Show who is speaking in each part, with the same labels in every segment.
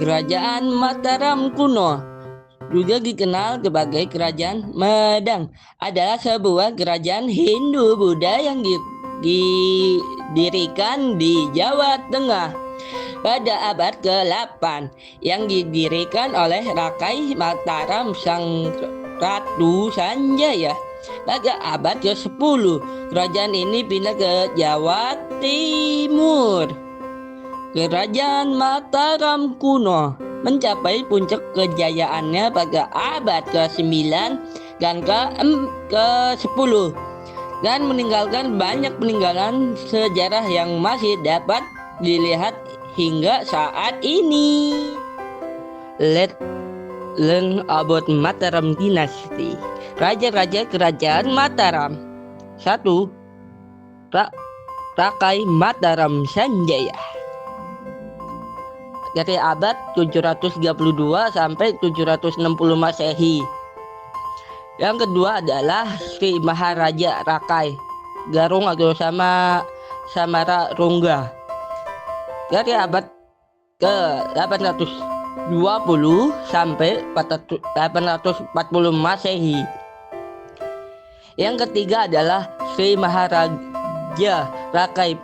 Speaker 1: Kerajaan Mataram kuno, juga dikenal sebagai Kerajaan Medang, adalah sebuah kerajaan Hindu-Buddha yang didirikan di Jawa Tengah pada abad ke-8 yang didirikan oleh Rakai Mataram Sang Ratu Sanjaya. Pada abad ke-10, kerajaan ini pindah ke Jawa Timur. Kerajaan Mataram kuno mencapai puncak kejayaannya pada abad ke-9 dan ke-10 dan meninggalkan banyak peninggalan sejarah yang masih dapat dilihat hingga saat ini. Let's learn about Mataram Dynasty. Raja-raja Kerajaan Mataram. 1. Rakai Mataram Sanjaya. Dari abad 732 sampai 760 Masehi. Yang kedua adalah Sri Maharaja Rakai Garung atau Samara Rungga. Dari abad ke 820 sampai 840 Masehi. Yang ketiga adalah Sri Maharaja Rakai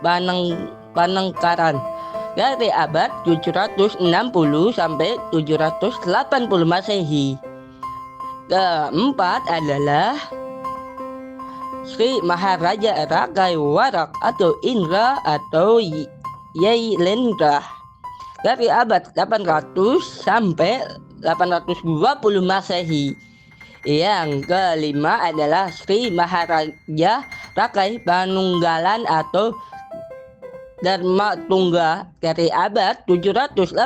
Speaker 1: Panangkaran dari abad 760 sampai 780 Masehi. Keempat adalah Sri Maharaja Rakai Warak atau Indra atau Yailendra dari abad 800 sampai 820 Masehi. Yang kelima adalah Sri Maharaja Rakai Panunggalan atau Dharma Tungga dari abad 780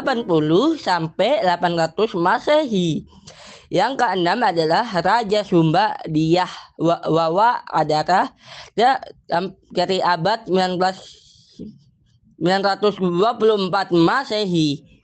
Speaker 1: sampai 800 Masehi. Yang keenam adalah Raja Sumba Diyah Wawa Adara dari abad 924 Masehi.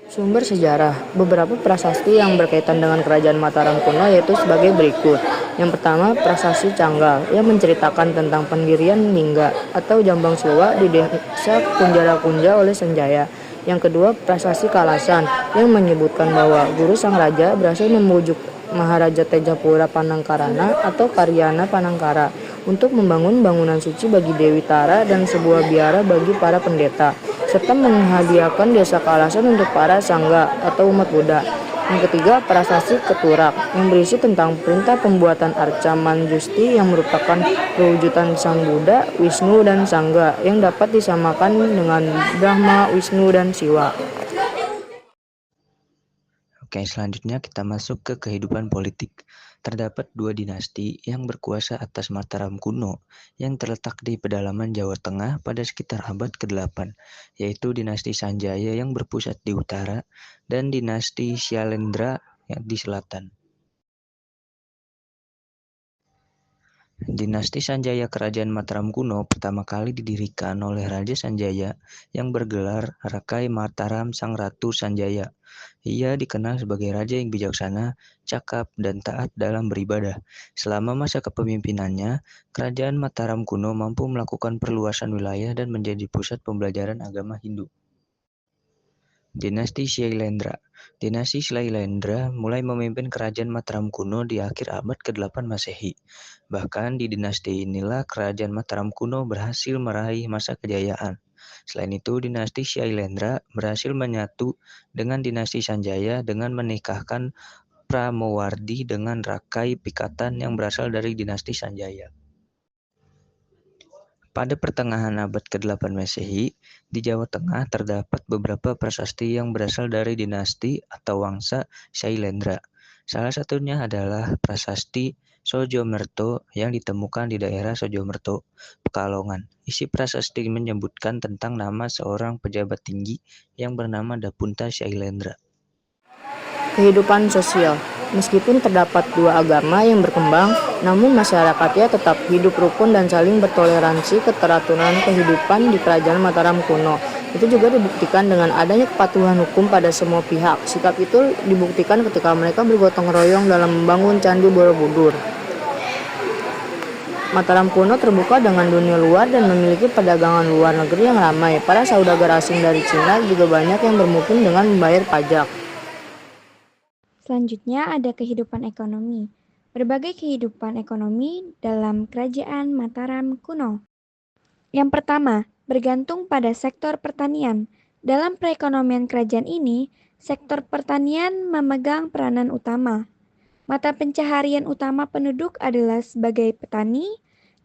Speaker 2: Sumber sejarah. Beberapa prasasti yang berkaitan dengan kerajaan Mataram kuno yaitu sebagai berikut. Yang pertama, prasasti Canggal yang menceritakan tentang pendirian Lingga atau Jambang Suwa di desa Kunjara Kunja oleh Sanjaya. Yang kedua, prasasti Kalasan yang menyebutkan bahwa guru sang raja berhasil membujuk Maharaja Tejapura Panangkarana atau Karyana Panangkara untuk membangun bangunan suci bagi Dewi Tara dan sebuah biara bagi para pendeta, serta menghadiahkan desa Kalasan untuk para sangga atau umat Buddha. Yang ketiga, prasasti Keturak yang berisi tentang perintah pembuatan arca Manjusti yang merupakan perwujudan Sang Buddha, Wisnu, dan Sangga yang dapat disamakan dengan Brahma, Wisnu, dan Siwa.
Speaker 3: Oke, selanjutnya kita masuk ke kehidupan politik. Terdapat dua dinasti yang berkuasa atas Mataram kuno yang terletak di pedalaman Jawa Tengah pada sekitar abad ke-8, yaitu dinasti Sanjaya yang berpusat di utara dan dinasti Syailendra yang di selatan. Dinasti Sanjaya Kerajaan Mataram kuno pertama kali didirikan oleh Raja Sanjaya yang bergelar Rakai Mataram Sang Ratu Sanjaya. Ia dikenal sebagai raja yang bijaksana, cakap, dan taat dalam beribadah. Selama masa kepemimpinannya, Kerajaan Mataram kuno mampu melakukan perluasan wilayah dan menjadi pusat pembelajaran agama Hindu. Dinasti Syailendra. Dinasti Syailendra mulai memimpin kerajaan Mataram kuno di akhir abad ke-8 Masehi. Bahkan di dinasti inilah kerajaan Mataram kuno berhasil meraih masa kejayaan. Selain itu, dinasti Syailendra berhasil menyatu dengan dinasti Sanjaya dengan menikahkan Pramowardi dengan Rakai Pikatan yang berasal dari dinasti Sanjaya. Pada pertengahan abad ke-8 Masehi, di Jawa Tengah terdapat beberapa prasasti yang berasal dari dinasti atau wangsa Syailendra. Salah satunya adalah prasasti Sojomerto yang ditemukan di daerah Sojomerto, Pekalongan. Isi prasasti menyebutkan tentang nama seorang pejabat tinggi yang bernama Dapunta Syailendra.
Speaker 2: Kehidupan sosial. Meskipun terdapat dua agama yang berkembang, namun masyarakatnya tetap hidup rukun dan saling bertoleransi. Keteraturan kehidupan di kerajaan Mataram kuno itu juga dibuktikan dengan adanya kepatuhan hukum pada semua pihak. Sikap itu dibuktikan ketika mereka bergotong royong dalam membangun Candi Borobudur. Mataram kuno terbuka dengan dunia luar dan memiliki perdagangan luar negeri yang ramai. Para saudagar asing dari Cina juga banyak yang bermukim dengan membayar pajak.
Speaker 4: Selanjutnya ada kehidupan ekonomi. Berbagai kehidupan ekonomi dalam kerajaan Mataram kuno. Yang pertama, bergantung pada sektor pertanian. Dalam perekonomian kerajaan ini, sektor pertanian memegang peranan utama. Mata pencaharian utama penduduk adalah sebagai petani,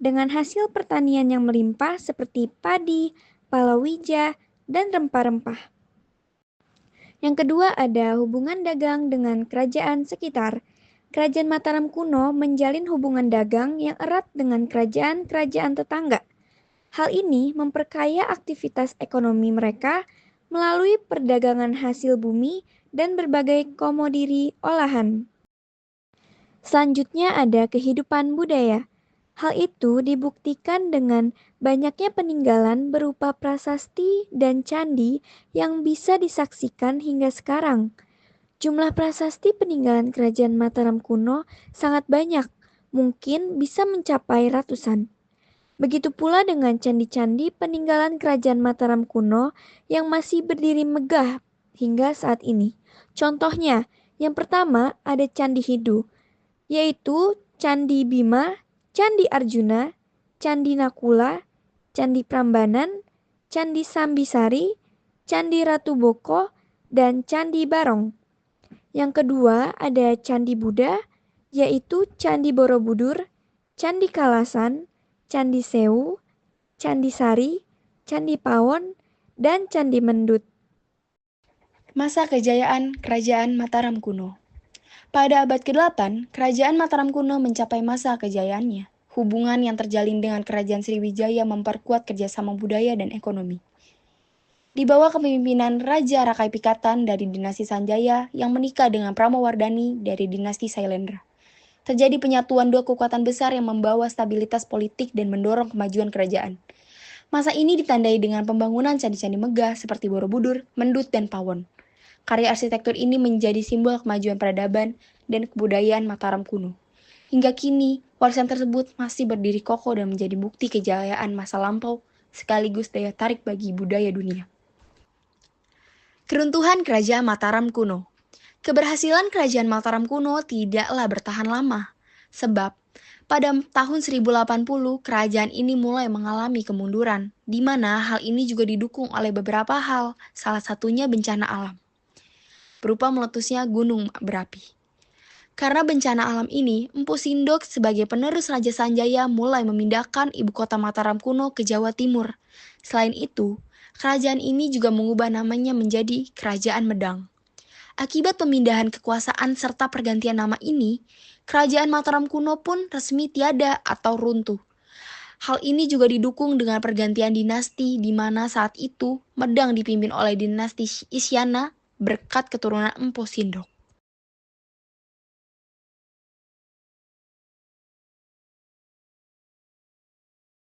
Speaker 4: dengan hasil pertanian yang melimpah seperti padi, palawija, dan rempah-rempah. Yang kedua ada hubungan dagang dengan kerajaan sekitar. Kerajaan Mataram kuno menjalin hubungan dagang yang erat dengan kerajaan-kerajaan tetangga. Hal ini memperkaya aktivitas ekonomi mereka melalui perdagangan hasil bumi dan berbagai komoditi olahan. Selanjutnya ada kehidupan budaya. Hal itu dibuktikan dengan banyaknya peninggalan berupa prasasti dan candi yang bisa disaksikan hingga sekarang. Jumlah prasasti peninggalan kerajaan Mataram kuno sangat banyak, mungkin bisa mencapai ratusan. Begitu pula dengan candi-candi peninggalan kerajaan Mataram kuno yang masih berdiri megah hingga saat ini. Contohnya, yang pertama ada Candi Hidu, yaitu Candi Bima, Candi Arjuna, Candi Nakula, Candi Prambanan, Candi Sambisari, Candi Ratu Boko, dan Candi Barong. Yang kedua ada Candi Buddha, yaitu Candi Borobudur, Candi Kalasan, Candi Sewu, Candi Sari, Candi Pawon, dan Candi Mendut.
Speaker 5: Masa kejayaan Kerajaan Mataram kuno. Pada abad ke-8, Kerajaan Mataram kuno mencapai masa kejayaannya. Hubungan yang terjalin dengan Kerajaan Sriwijaya memperkuat kerjasama budaya dan ekonomi. Di bawah kepemimpinan Raja Rakai Pikatan dari dinasti Sanjaya yang menikah dengan Pramawardhani dari dinasti Sailendra. Terjadi penyatuan dua kekuatan besar yang membawa stabilitas politik dan mendorong kemajuan kerajaan. Masa ini ditandai dengan pembangunan candi-candi megah seperti Borobudur, Mendut, dan Pawon. Karya arsitektur ini menjadi simbol kemajuan peradaban dan kebudayaan Mataram kuno. Hingga kini, warisan tersebut masih berdiri kokoh dan menjadi bukti kejayaan masa lampau sekaligus daya tarik bagi budaya dunia. Keruntuhan Kerajaan Mataram kuno. Keberhasilan Kerajaan Mataram kuno tidaklah bertahan lama, sebab pada tahun 1080 kerajaan ini mulai mengalami kemunduran, di mana hal ini juga didukung oleh beberapa hal, salah satunya bencana alam, berupa meletusnya gunung berapi. Karena bencana alam ini, Empu Sindok sebagai penerus Raja Sanjaya mulai memindahkan ibu kota Mataram kuno ke Jawa Timur. Selain itu, kerajaan ini juga mengubah namanya menjadi Kerajaan Medang. Akibat pemindahan kekuasaan serta pergantian nama ini, Kerajaan Mataram kuno pun resmi tiada atau runtuh. Hal ini juga didukung dengan pergantian dinasti di mana saat itu Medang dipimpin oleh dinasti Isyana berkat keturunan Empu Sindok.